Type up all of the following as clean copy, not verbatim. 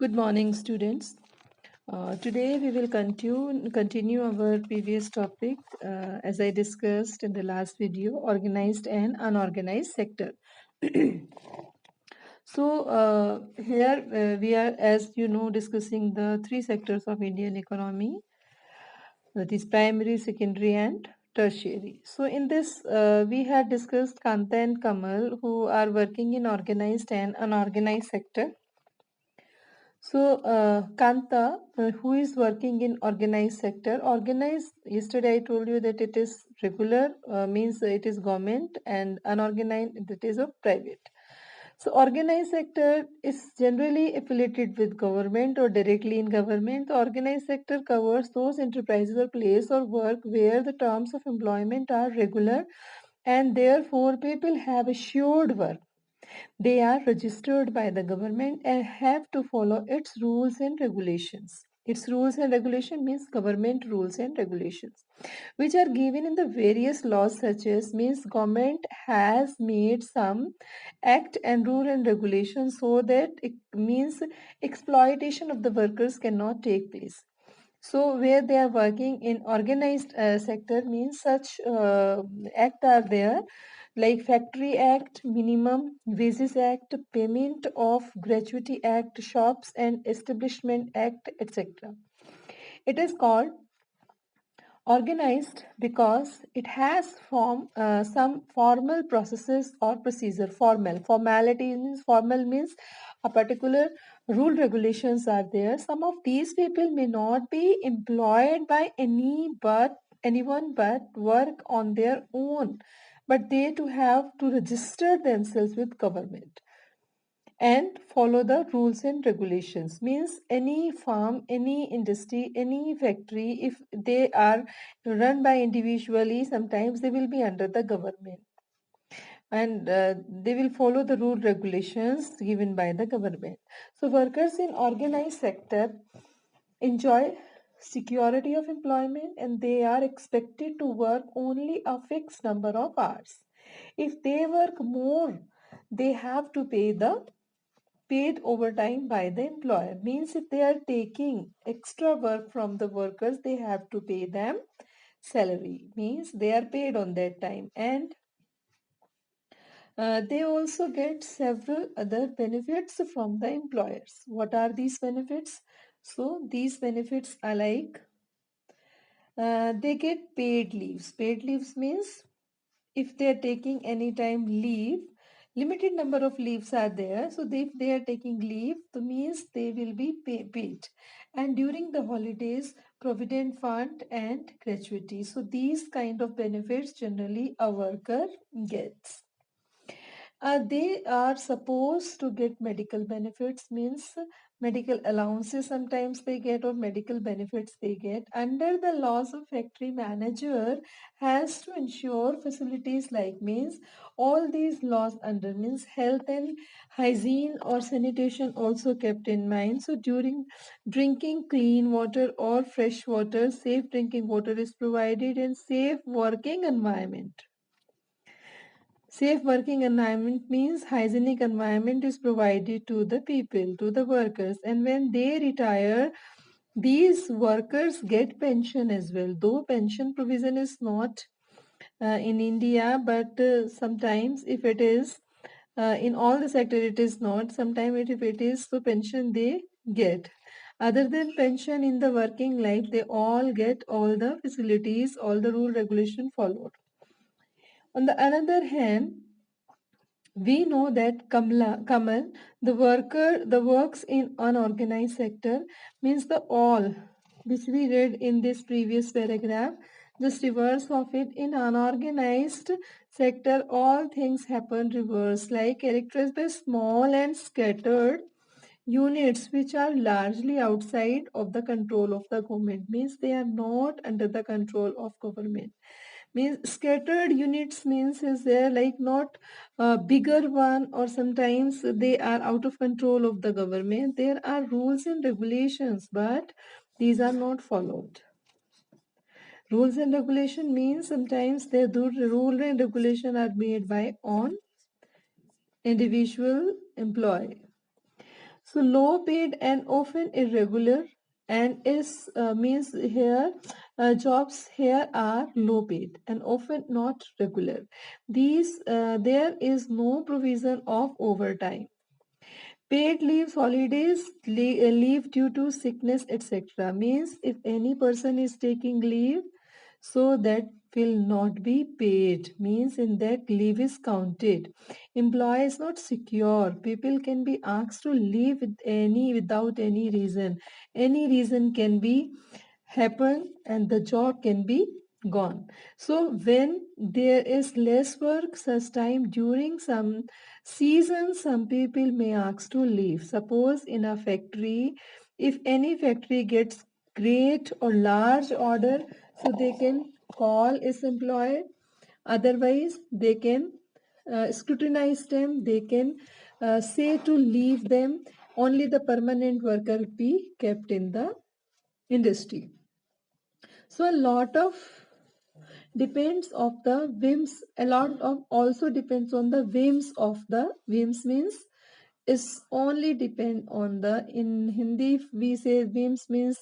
Good morning, students. Today we will continue our previous topic, as I discussed in the last video, organized and unorganized sector. Here we are, as you know, discussing the three sectors of Indian economy, that is primary, secondary, and tertiary. So in this, we had discussed Kanta and Kamal, who are working in organized and unorganized sector. So, Kanta, who is working in organized sector, organized, yesterday I told you that it is regular, means it is government, and unorganized, that is of private. So, organized sector is generally affiliated with government or directly in government. The organized sector covers those enterprises or place or work where the terms of employment are regular and therefore people have assured work. They are registered by the government and have to follow its rules and regulations. Its rules and regulation means government rules and regulations, which are given in the various laws, such as means government has made some act and rule and regulation so that it means exploitation of the workers cannot take place. So where they are working in organized sector means such act are there, like Factory Act, Minimum Wages Act, Payment of Gratuity Act, Shops and Establishment Act, etc. It is called organized because it has some formal processes or procedure. Formality means formal means a particular rule regulations are there. Some of these people may not be employed by anyone but work on their own, but they to have to register themselves with government and follow the rules and regulations. Means any farm, any industry, any factory, if they are run by individually, sometimes they will be under the government, and they will follow the rule regulations given by the government. So workers in organized sector enjoy security of employment and they are expected to work only a fixed number of hours. If they work more, they have to pay the paid overtime by the employer. Means if they are taking extra work from the workers, they have to pay them salary. Means they are paid on that time, and they also get several other benefits from the employers. What are these benefits? So these benefits are like they get paid leaves. Paid leaves means if they are taking any time leave, limited number of leaves are there, so if they are taking leave, the means they will be paid. And during the holidays, provident fund and gratuity. So these kind of benefits generally a worker gets. They are supposed to get medical benefits, means medical allowances sometimes they get, or medical benefits they get. Under the laws, of factory manager has to ensure facilities like, means all these laws under means health and hygiene or sanitation also kept in mind. So during drinking clean water or fresh water, safe drinking water is provided, and safe working environment. Safe working environment means hygienic environment is provided to the people, to the workers, and when they retire, these workers get pension as well. Though pension provision is not in India, but sometimes if it is in all the sector, it is not. Sometimes if it is, so pension they get. Other than pension in the working life, they all get all the facilities, all the rule regulation followed. On the other hand, we know that Kamal, the works in unorganized sector means the all, which we read in this previous paragraph, just reverse of it. In unorganized sector, all things happen reverse, like characterized by small and scattered units which are largely outside of the control of the government, means they are not under the control of government. Means scattered units means is there like not a bigger one, or sometimes they are out of control of the government. There are rules and regulations, but these are not followed. Rules and regulation means sometimes the rule and regulation are made by on individual employee. So low paid and often irregular, and is means here jobs here are low paid and often not regular. These there is no provision of overtime. Paid leaves, holidays, leave due to sickness, etc. Means if any person is taking leave, so that will not be paid. Means in that leave is counted. Employee is not secure. People can be asked to leave without any reason. Any reason can be happen and the job can be gone. So when there is less work such time during some seasons, some people may ask to leave. Suppose in a factory, if any factory gets great or large order, so they can call its employee. Otherwise they can scrutinize them, they can say to leave them. Only the permanent worker be kept in the industry. So a lot of depends of the whims, a lot of also depends on the whims of the whims means is only depend on the, in Hindi we say whims means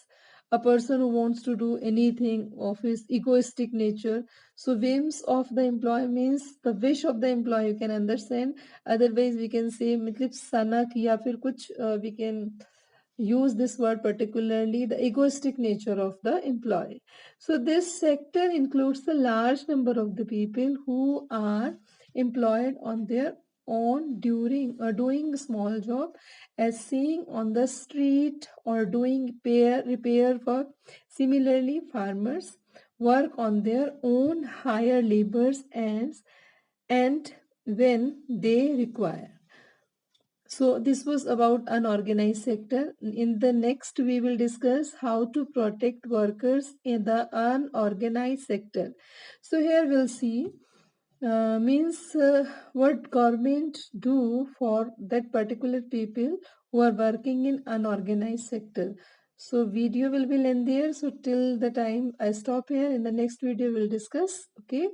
a person who wants to do anything of his egoistic nature. So whims of the employee means the wish of the employee, you can understand. Otherwise we can say मतलब सनक या फिर कुछ we can use this word particularly the egoistic nature of the employee. So this sector includes the large number of the people who are employed on their own during or doing small job as seeing on the street or doing repair work. Similarly, farmers work on their own hire laborers and when they require. So this was about unorganized sector. In the next, we will discuss how to protect workers in the unorganized sector. So here we'll see means what government do for that particular people who are working in unorganized sector. So video will be lengthier. So till the time I stop here. In the next video we'll discuss. Okay.